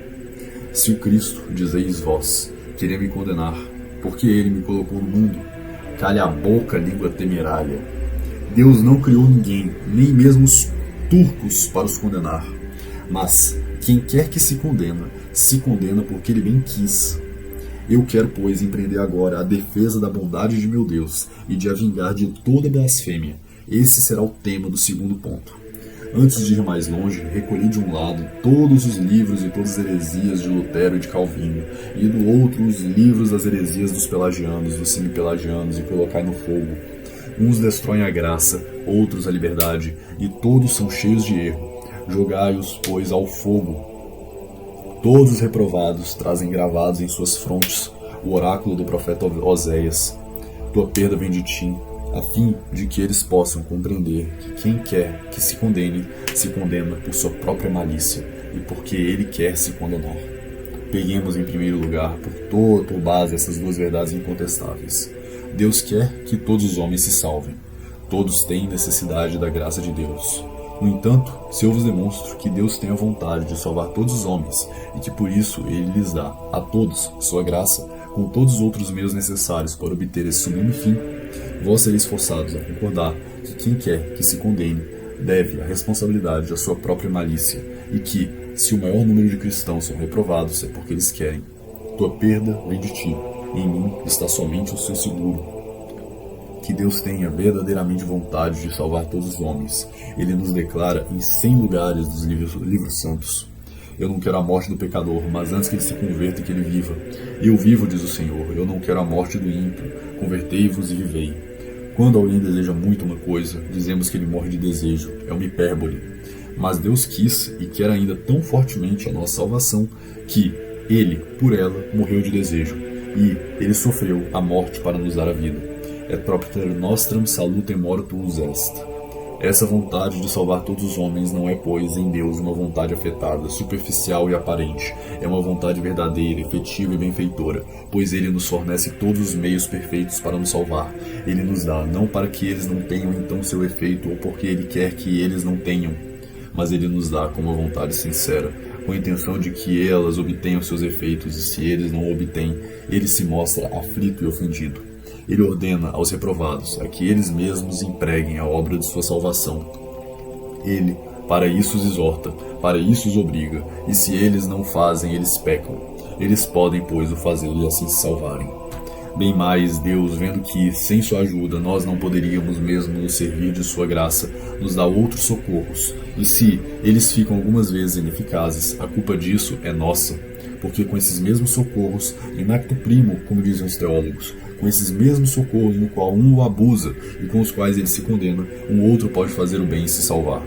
S1: Se o Cristo, dizeis vós, queria me condenar, porque ele me colocou no mundo, calha a boca, língua temerária. Deus não criou ninguém, nem mesmo os turcos, para os condenar. Mas quem quer que se condena porque ele bem quis. Eu quero, pois, empreender agora a defesa da bondade de meu Deus e de a vingar de toda blasfêmia. Esse será o tema do segundo ponto. Antes de ir mais longe, recolhi de um lado todos os livros e todas as heresias de Lutero e de Calvino, e do outro os livros das heresias dos pelagianos, dos semipelagianos, e colocai no fogo. Uns destroem a graça, outros a liberdade, e todos são cheios de erro. Jogai-os, pois, ao fogo. Todos os reprovados trazem gravados em suas frontes o oráculo do profeta Oséias. Tua perda vem de ti, a fim de que eles possam compreender que quem quer que se condena por sua própria malícia e porque ele quer se condenar. Peguemos em primeiro lugar por base essas duas verdades incontestáveis. Deus quer que todos os homens se salvem. Todos têm necessidade da graça de Deus. No entanto, se eu vos demonstro que Deus tem a vontade de salvar todos os homens, e que por isso Ele lhes dá, a todos, sua graça, com todos os outros meios necessários para obter esse sublime fim, vós sereis forçados a concordar que quem quer que se condene deve a responsabilidade à sua própria malícia, e que, se o maior número de cristãos são reprovados, é porque eles querem. Tua perda vem de ti, em mim está somente o seu seguro. Que Deus tenha verdadeiramente vontade de salvar todos os homens. Ele nos declara em 100 lugares dos livros santos: eu não quero a morte do pecador, mas antes que ele se converta e que ele viva. Eu vivo, diz o Senhor, eu não quero a morte do ímpio. Convertei-vos e vivei. Quando alguém deseja muito uma coisa, dizemos que ele morre de desejo. É uma hipérbole. Mas Deus quis e quer ainda tão fortemente a nossa salvação que Ele, por ela, morreu de desejo. E Ele sofreu a morte para nos dar a vida. Et propter nostrum salutem mortuus est. Essa vontade de salvar todos os homens não é, pois, em Deus uma vontade afetada, superficial e aparente. É uma vontade verdadeira, efetiva e benfeitora, pois Ele nos fornece todos os meios perfeitos para nos salvar. Ele nos dá, não para que eles não tenham então seu efeito, ou porque Ele quer que eles não tenham, mas Ele nos dá com uma vontade sincera, com a intenção de que elas obtenham seus efeitos, e se eles não obtêm, Ele se mostra aflito e ofendido. Ele ordena aos reprovados a que eles mesmos empreguem a obra de sua salvação. Ele, para isso, os exorta, para isso os obriga, e se eles não fazem, eles pecam. Eles podem, pois, o fazer e assim se salvarem. Bem mais, Deus, vendo que, sem sua ajuda, nós não poderíamos mesmo nos servir de sua graça, nos dá outros socorros. E se eles ficam algumas vezes ineficazes, a culpa disso é nossa. Porque com esses mesmos socorros, in actu primo, como dizem os teólogos, com esses mesmos socorros no qual um o abusa e com os quais ele se condena, um outro pode fazer o bem e se salvar.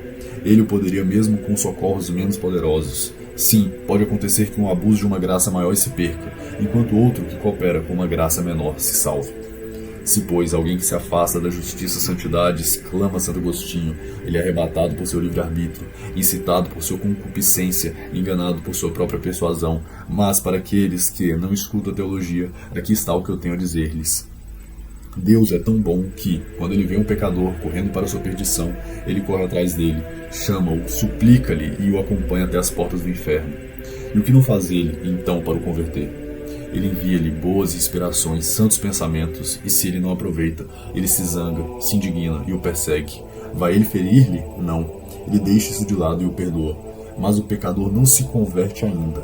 S1: Ele o poderia mesmo com socorros menos poderosos. Sim, pode acontecer que um abuso de uma graça maior se perca, enquanto outro que coopera com uma graça menor se salve. Se, pois, alguém que se afasta da justiça e santidade exclama Santo Agostinho, ele é arrebatado por seu livre-arbítrio, incitado por sua concupiscência, enganado por sua própria persuasão. Mas para aqueles que não escutam a teologia, aqui está o que eu tenho a dizer-lhes. Deus é tão bom que, quando ele vê um pecador correndo para sua perdição, ele corre atrás dele, chama-o, suplica-lhe e o acompanha até as portas do inferno. E o que não faz ele, então, para o converter? Ele envia-lhe boas inspirações, santos pensamentos, e se ele não aproveita, ele se zanga, se indigna e o persegue. Vai ele ferir-lhe? Não. Ele deixa isso de lado e o perdoa. Mas o pecador não se converte ainda.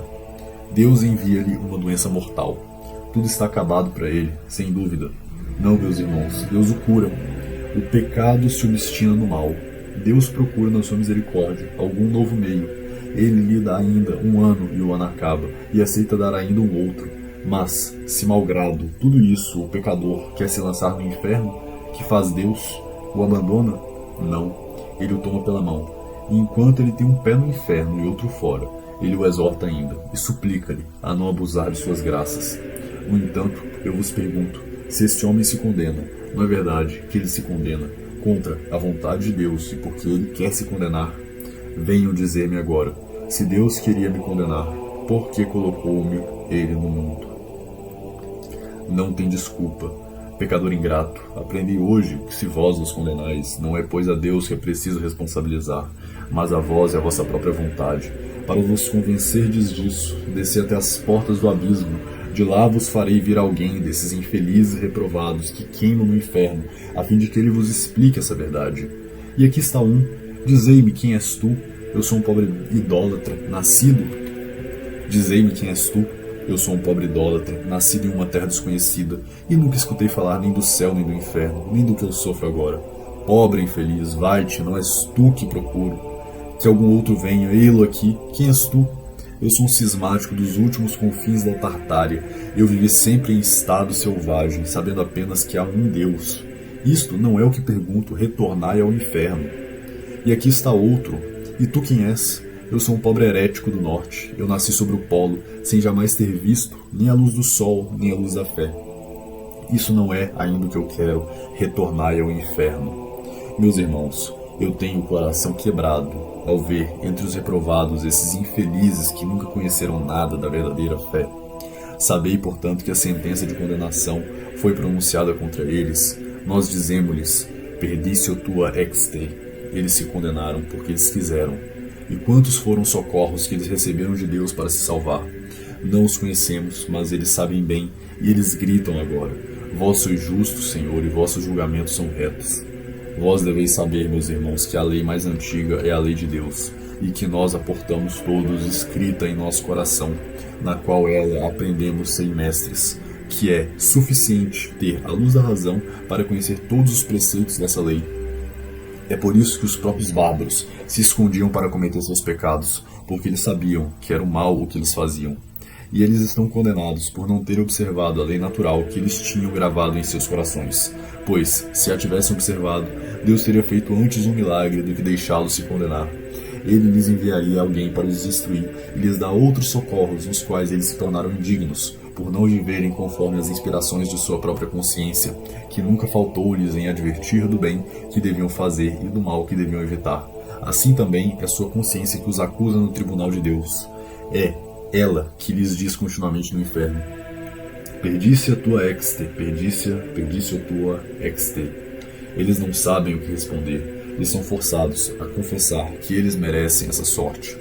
S1: Deus envia-lhe uma doença mortal. Tudo está acabado para ele, sem dúvida. Não, meus irmãos, Deus o cura. O pecado se obstina no mal. Deus procura na sua misericórdia algum novo meio. Ele lhe dá ainda um ano e o ano acaba, e aceita dar ainda um outro. Mas, se malgrado tudo isso o pecador quer se lançar no inferno, que faz Deus? O abandona? Não. Ele o toma pela mão. E enquanto ele tem um pé no inferno e outro fora, ele o exorta ainda e suplica-lhe a não abusar de suas graças. No entanto, eu vos pergunto, se este homem se condena, não é verdade que ele se condena contra a vontade de Deus e porque ele quer se condenar? Venham dizer-me agora, se Deus queria me condenar, por que colocou-me ele no mundo? Não tem desculpa. Pecador ingrato, aprendi hoje que se vós vos condenais, não é pois a Deus que é preciso responsabilizar, mas a vós e a vossa própria vontade. Para vos convencerdes disso, desci até as portas do abismo, de lá vos farei vir alguém desses infelizes reprovados que queimam no inferno, a fim de que ele vos explique essa verdade. E aqui está um, dizei-me quem és tu, eu sou um pobre idólatra, nascido. Dizei-me quem és tu, eu sou um pobre idólatra, nascido em uma terra desconhecida, e nunca escutei falar nem do céu nem do inferno, nem do que eu sofro agora. Pobre infeliz, vai-te, não és tu que procuro. Que algum outro venha, ei-lo aqui, quem és tu? Eu sou um cismático dos últimos confins da Tartária, eu vivi sempre em estado selvagem, sabendo apenas que há um Deus. Isto não é o que pergunto, retornai ao inferno. E aqui está outro, e tu quem és? Eu sou um pobre herético do norte, eu nasci sobre o polo, sem jamais ter visto nem a luz do sol, nem a luz da fé. Isso não é ainda o que eu quero, retornai ao inferno. Meus irmãos, eu tenho o coração quebrado ao ver entre os reprovados esses infelizes que nunca conheceram nada da verdadeira fé. Sabei, portanto, que a sentença de condenação foi pronunciada contra eles. Nós dizemos-lhes, perditio tua ex te, eles se condenaram porque eles quiseram? E quantos foram os socorros que eles receberam de Deus para se salvar? Não os conhecemos, mas eles sabem bem, e eles gritam agora: Vós sois justos, Senhor, e vossos julgamentos são retos. Vós deveis saber, meus irmãos, que a lei mais antiga é a lei de Deus, e que nós a portamos todos escrita em nosso coração, na qual ela aprendemos sem mestres, que é suficiente ter a luz da razão para conhecer todos os preceitos dessa lei. É por isso que os próprios bárbaros se escondiam para cometer seus pecados, porque eles sabiam que era o mal o que eles faziam. E eles estão condenados por não terem observado a lei natural que eles tinham gravado em seus corações. Pois, se a tivessem observado, Deus teria feito antes um milagre do que deixá-los se condenar. Ele lhes enviaria alguém para os instruir e lhes dar outros socorros, nos quais eles se tornaram indignos, por não viverem conforme as inspirações de sua própria consciência, que nunca faltou-lhes em advertir do bem que deviam fazer e do mal que deviam evitar. Assim também é sua consciência que os acusa no tribunal de Deus. É ela que lhes diz continuamente no inferno: Perdicia tua exte, perdicia tua exte. Eles não sabem o que responder, e são forçados a confessar que eles merecem essa sorte.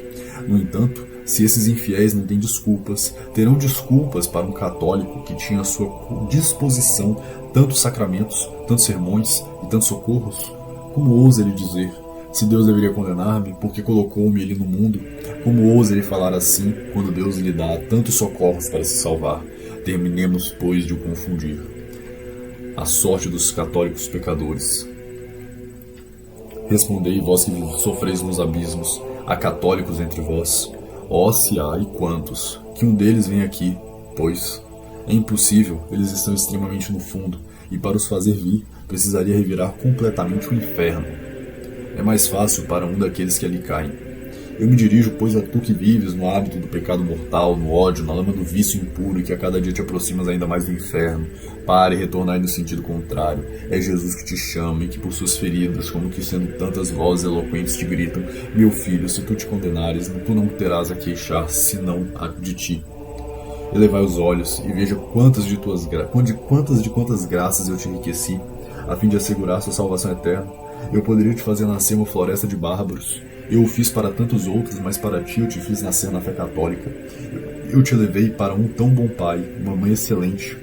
S1: No entanto, se esses infiéis não têm desculpas, terão desculpas para um católico que tinha à sua disposição tantos sacramentos, tantos sermões e tantos socorros? Como ousa ele dizer: se Deus deveria condenar-me, porque colocou-me ele no mundo? Como ousa ele falar assim, quando Deus lhe dá tantos socorros para se salvar? Terminemos, pois, de o confundir. A sorte dos católicos pecadores. Respondei, vós que sofreis nos abismos, há católicos entre vós. Ó, se há, e quantos, que um deles venha aqui, pois é impossível, eles estão extremamente no fundo, e para os fazer vir, precisaria revirar completamente o inferno. É mais fácil para um daqueles que ali caem. Eu me dirijo, pois, a tu que vives no hábito do pecado mortal, no ódio, na lama do vício impuro e que a cada dia te aproximas ainda mais do inferno. Pare e retornai no sentido contrário. É Jesus que te chama e que por suas feridas, como que sendo tantas vozes eloquentes te gritam: meu filho, se tu te condenares, tu não terás a queixar, senão de ti. Elevai os olhos e veja quantas graças eu te enriqueci, a fim de assegurar sua salvação eterna. Eu poderia te fazer nascer uma floresta de bárbaros. Eu o fiz para tantos outros, mas para ti eu te fiz nascer na fé católica. Eu te levei para um tão bom pai, uma mãe excelente,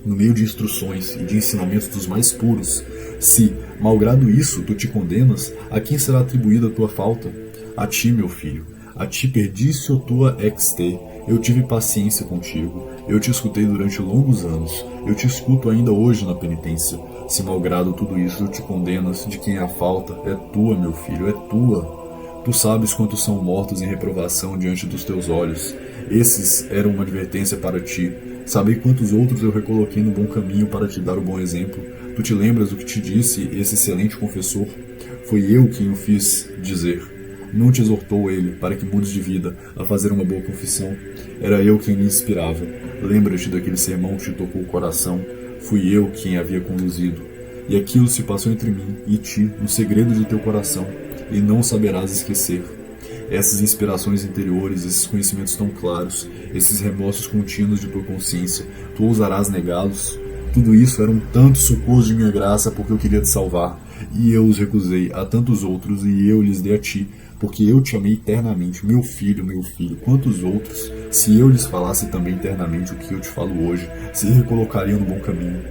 S1: no meio de instruções e de ensinamentos dos mais puros. Se, malgrado isso, tu te condenas, a quem será atribuída a tua falta? A ti, meu filho. A ti perdício tua exte. Eu tive paciência contigo. Eu te escutei durante longos anos. Eu te escuto ainda hoje na penitência. Se malgrado tudo isso tu te condenas, de quem é a falta? É tua, meu filho, é tua. Tu sabes quantos são mortos em reprovação diante dos teus olhos. Esses eram uma advertência para ti. Sabei quantos outros eu recoloquei no bom caminho para te dar o bom exemplo. Tu te lembras do que te disse esse excelente confessor? Foi eu quem o fiz dizer. Não te exortou ele, para que mudes de vida, a fazer uma boa confissão? Era eu quem lhe inspirava. Lembra-te daquele sermão que te tocou o coração? Fui eu quem havia conduzido. E aquilo se passou entre mim e ti, no segredo de teu coração, e não saberás esquecer. Essas inspirações interiores, esses conhecimentos tão claros, esses remorsos contínuos de tua consciência, tu ousarás negá-los? Tudo isso eram tantos socorros de minha graça porque eu queria te salvar, e eu os recusei a tantos outros, e eu lhes dei a ti, porque eu te amei eternamente. Meu filho, quantos outros, se eu lhes falasse também eternamente o que eu te falo hoje, se recolocariam no bom caminho?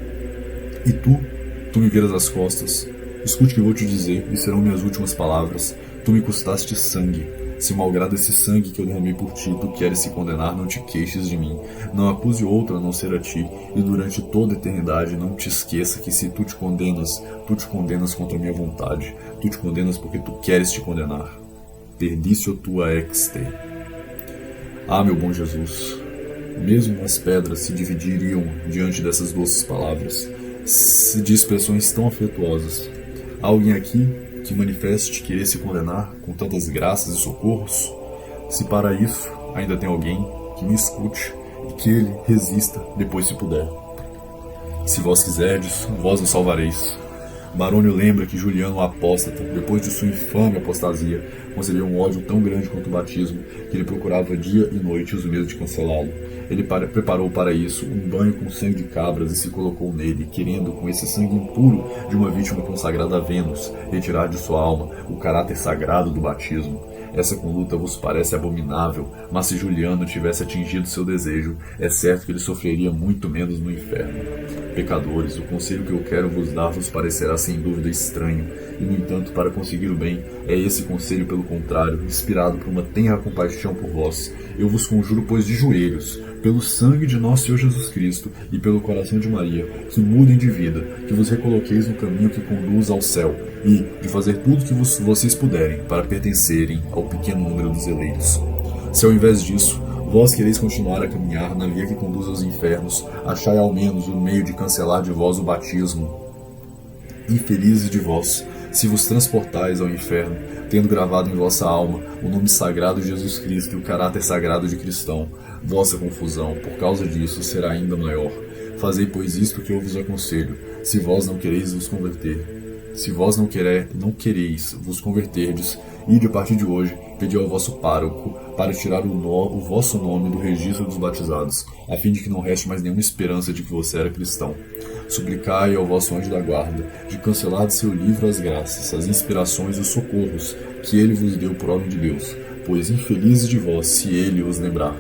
S1: E tu me viras as costas. Escute o que eu vou te dizer, e serão minhas últimas palavras. Tu me custaste sangue. Se malgrado esse sangue que eu derramei por ti, tu queres se condenar, não te queixes de mim. Não acuse outro a não ser a ti, e durante toda a eternidade não te esqueça que se tu te condenas contra a minha vontade. Tu te condenas porque tu queres te condenar. Perdicio tua exte. Ah, meu bom Jesus, mesmo as pedras se dividiriam diante dessas doces palavras, de expressões tão afetuosas. Há alguém aqui que manifeste querer se condenar com tantas graças e socorros? Se para isso ainda tem alguém, que me escute e que ele resista depois se puder. Se vós quiserdes, vós nos salvareis. Marônio lembra que Juliano o apóstata, depois de sua infame apostasia, concebeu um ódio tão grande quanto o batismo, que ele procurava dia e noite os meios de cancelá-lo. Ele preparou para isso um banho com sangue de cabras e se colocou nele, querendo, com esse sangue impuro de uma vítima consagrada a Vênus, retirar de sua alma o caráter sagrado do batismo. Essa conduta vos parece abominável, mas se Juliano tivesse atingido seu desejo, é certo que ele sofreria muito menos no inferno. Pecadores, o conselho que eu quero vos dar vos parecerá sem dúvida estranho, e no entanto, para conseguir o bem, é esse conselho, pelo contrário, inspirado por uma tenra compaixão por vós. Eu vos conjuro, pois, de joelhos, pelo sangue de nosso Senhor Jesus Cristo e pelo coração de Maria, que mudem de vida, que vos recoloqueis no caminho que conduz ao céu, e de fazer tudo o que vocês puderem para pertencerem ao pequeno número dos eleitos. Se ao invés disso, vós quereis continuar a caminhar na via que conduz aos infernos, achai ao menos o meio de cancelar de vós o batismo. Infelizes de vós, se vos transportais ao inferno, tendo gravado em vossa alma o nome sagrado de Jesus Cristo e o caráter sagrado de cristão, vossa confusão, por causa disso, será ainda maior. Fazei, pois, isto que eu vos aconselho, se vós não quereis vos converter. Se vós não quereis vos converterdes, ide a partir de hoje, pedi ao vosso pároco para tirar o vosso nome do registro dos batizados, a fim de que não reste mais nenhuma esperança de que você era cristão. Suplicai ao vosso anjo da guarda de cancelar de seu livro as graças, as inspirações e os socorros que ele vos deu por ordem de Deus, pois infelizes de vós se ele os lembrar.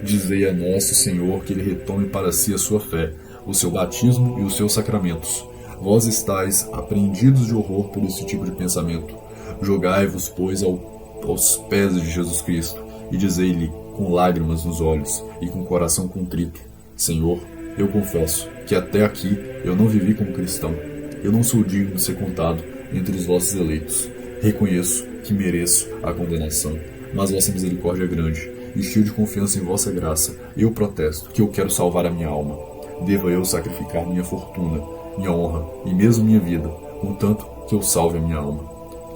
S1: Dizei a nosso Senhor que ele retome para si a sua fé, o seu batismo e os seus sacramentos. Vós estáis apreendidos de horror por esse tipo de pensamento. Jogai-vos, pois, aos pés de Jesus Cristo, e dizei-lhe, com lágrimas nos olhos e com o coração contrito: Senhor, eu confesso que até aqui eu não vivi como cristão. Eu não sou digno de ser contado entre os vossos eleitos. Reconheço que mereço a condenação, mas vossa misericórdia é grande, e cheio de confiança em vossa graça, eu protesto que eu quero salvar a minha alma. Devo eu sacrificar minha fortuna, minha honra e mesmo minha vida, contanto que eu salve a minha alma.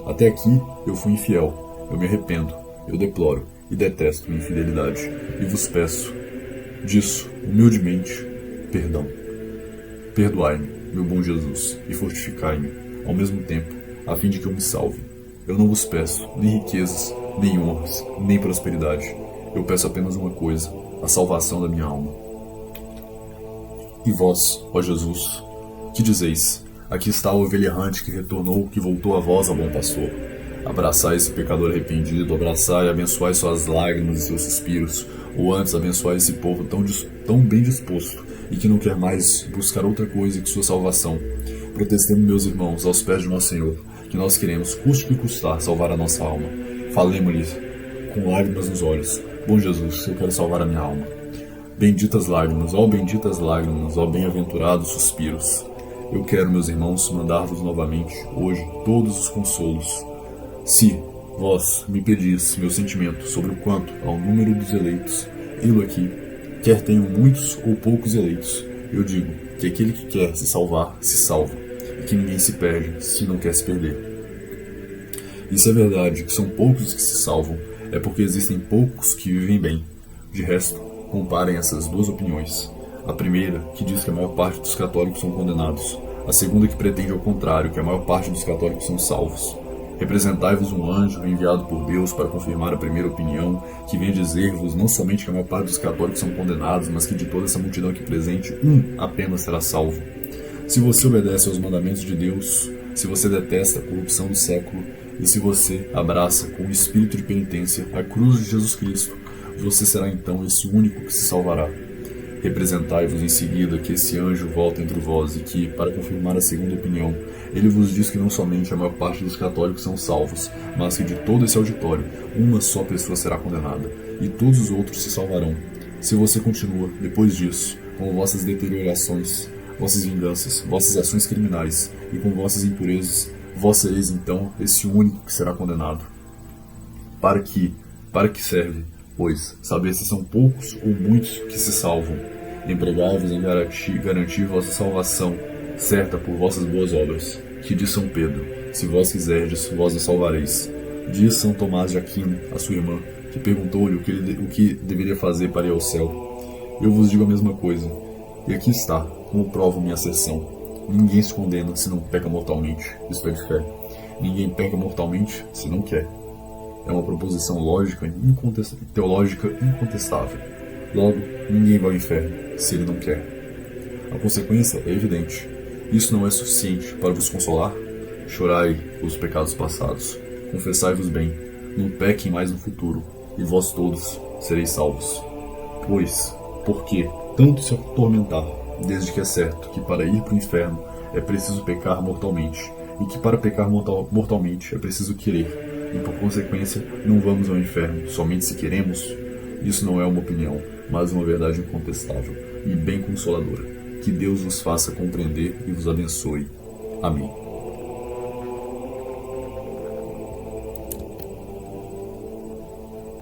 S1: Até aqui eu fui infiel, eu me arrependo, eu deploro e detesto minha infidelidade, e vos peço, disso, humildemente, perdão. Perdoai-me, meu bom Jesus, e fortificai-me, ao mesmo tempo, a fim de que eu me salve. Eu não vos peço nem riquezas, nem honras, nem prosperidade. Eu peço apenas uma coisa, a salvação da minha alma. E vós, ó Jesus, que dizeis? Aqui está a ovelha errante que retornou, que voltou a vós, ó bom pastor. Abraçai esse pecador arrependido, abraçai e abençoai suas lágrimas e seus suspiros, ou antes abençoai esse povo tão bem disposto e que não quer mais buscar outra coisa que sua salvação. Protestemos, meus irmãos, aos pés de nosso Senhor, que nós queremos, custe o que custar, salvar a nossa alma. Falemo-lhe com lágrimas nos olhos: bom Jesus, eu quero salvar a minha alma. Benditas lágrimas, ó bem-aventurados suspiros. Eu quero, meus irmãos, mandar-vos novamente, hoje, todos os consolos. Se vós me pedis meu sentimento sobre o quanto ao número dos eleitos, eu aqui, quer tenham muitos ou poucos eleitos, eu digo que aquele que quer se salvar, se salva, e que ninguém se perde se não quer se perder. E se é verdade que são poucos que se salvam, é porque existem poucos que vivem bem. De resto, comparem essas duas opiniões. A primeira, que diz que a maior parte dos católicos são condenados. A segunda, que pretende ao contrário, que a maior parte dos católicos são salvos. Representai-vos um anjo enviado por Deus para confirmar a primeira opinião, que vem dizer-vos não somente que a maior parte dos católicos são condenados, mas que de toda essa multidão aqui presente, um apenas será salvo. Se você obedece aos mandamentos de Deus, se você detesta a corrupção do século, e se você abraça com o espírito de penitência a cruz de Jesus Cristo, você será então esse único que se salvará. Representai-vos em seguida que esse anjo volta entre vós e que, para confirmar a segunda opinião, ele vos diz que não somente a maior parte dos católicos são salvos, mas que de todo esse auditório, uma só pessoa será condenada, e todos os outros se salvarão. Se você continua, depois disso, com vossas deteriorações, vossas vinganças, vossas ações criminais e com vossas impurezas, vós sereis então esse único que será condenado. Para que serve, pois, saber se são poucos ou muitos que se salvam? Empregai-vos em garantir vossa salvação, certa por vossas boas obras, que diz São Pedro: se vós quiserdes, vós a salvareis. Diz São Tomás de Aquino, a sua irmã, que perguntou-lhe o que deveria fazer para ir ao céu. Eu vos digo a mesma coisa, e aqui está, como provo minha asserção. Ninguém se condena se não peca mortalmente, isto é de fé. Ninguém peca mortalmente se não quer. É uma proposição lógica teológica incontestável. Logo, ninguém vai ao inferno se ele não quer. A consequência é evidente. Isso não é suficiente para vos consolar? Chorai os pecados passados, confessai-vos bem, não pequem mais no futuro, e vós todos sereis salvos. Pois, por que tanto se atormentar, desde que é certo que para ir para o inferno é preciso pecar mortalmente, e que para pecar mortalmente é preciso querer, e por consequência não vamos ao inferno somente se queremos? Isso não é uma opinião, mas uma verdade incontestável e bem consoladora. Que Deus vos faça compreender e vos abençoe. Amém.